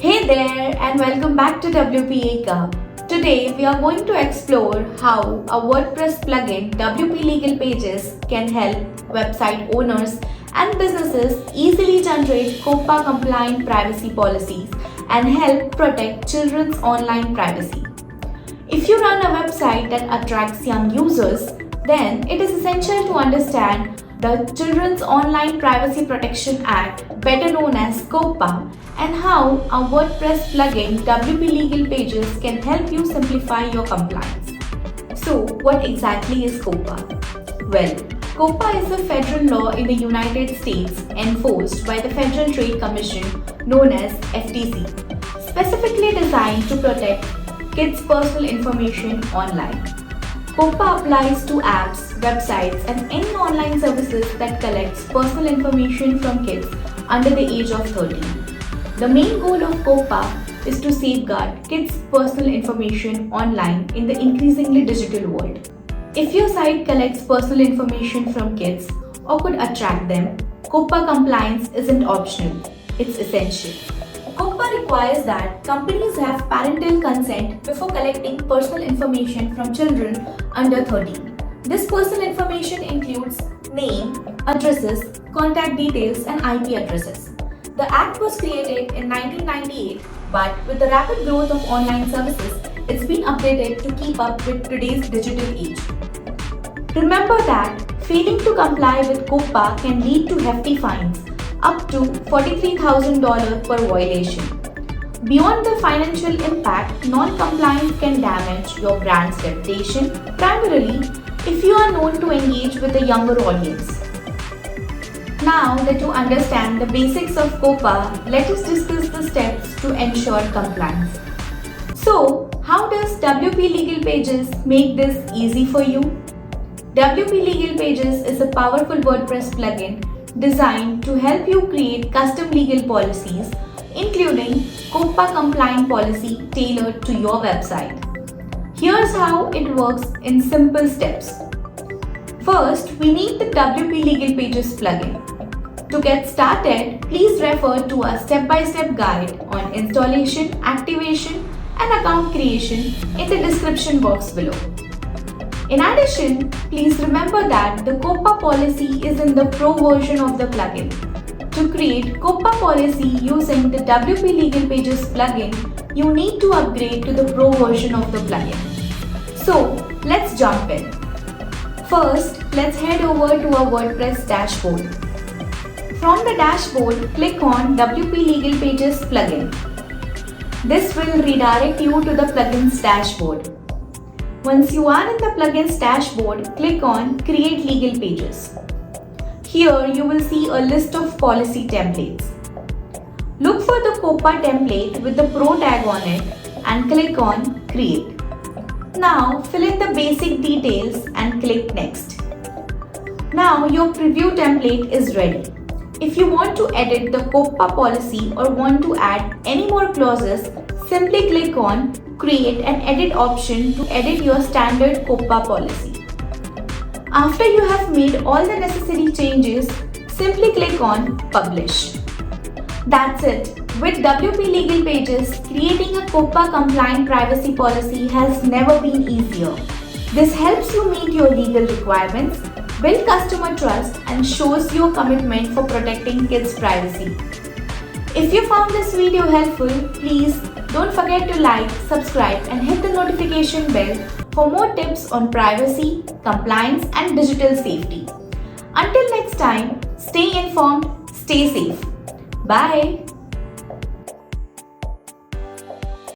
Hey there and welcome back to WPA Club. Today we are going to explore how a WordPress plugin WP Legal Pages can help website owners and businesses easily generate COPPA compliant privacy policies and help protect children's online privacy. If you run a website that attracts young users, then it is essential to understand the Children's Online Privacy Protection Act, better known as COPPA, and how a WordPress plugin WP Legal Pages can help you simplify your compliance. So, what exactly is COPPA? Well, COPPA is a federal law in the United States enforced by the Federal Trade Commission known as FTC, specifically designed to protect kids' personal information online. COPPA applies to apps, websites, and any online services that collects personal information from kids under the age of 13. The main goal of COPPA is to safeguard kids' personal information online in the increasingly digital world. If your site collects personal information from kids or could attract them, COPPA compliance isn't optional, it's essential. COPPA requires that companies have parental consent before collecting personal information from children under 13. This personal information includes name, addresses, contact details, and IP addresses. The Act was created in 1998, but with the rapid growth of online services, it's been updated to keep up with today's digital age. Remember that failing to comply with COPPA can lead to hefty fines, up to $43,000 per violation. Beyond the financial impact, non-compliance can damage your brand's reputation, primarily if you are known to engage with a younger audience. Now that you understand the basics of COPPA, let us discuss the steps to ensure compliance. So, how does WP Legal Pages make this easy for you? WP Legal Pages is a powerful WordPress plugin designed to help you create custom legal policies, including COPPA compliant policy tailored to your website. Here's how it works in simple steps. First, we need the WP Legal Pages plugin. To get started, please refer to a step-by-step guide on installation, activation, and account creation in the description box below. In addition, please remember that the COPPA policy is in the Pro version of the plugin. To create COPPA policy using the WP Legal Pages plugin, you need to upgrade to the Pro version of the plugin. So, let's jump in. First, let's head over to our WordPress dashboard. From the dashboard, click on WP Legal Pages plugin. This will redirect you to the plugin's dashboard. Once you are in the plugin's dashboard, click on Create Legal Pages. Here you will see a list of policy templates. Look for the COPPA template with the Pro tag on it and click on Create. Now fill in the basic details and click Next. Now your preview template is ready. If you want to edit the COPPA policy or want to add any more clauses, simply click on Create and Edit option to edit your standard COPPA policy. After you have made all the necessary changes, simply click on Publish. That's it. With WP Legal Pages, creating a COPPA compliant privacy policy has never been easier. This helps you meet your legal requirements, build customer trust, and shows your commitment for protecting kids' privacy. If you found this video helpful, please don't forget to like, subscribe, and hit the notification bell for more tips on privacy, compliance, and digital safety. Until next time, stay informed, stay safe. Bye.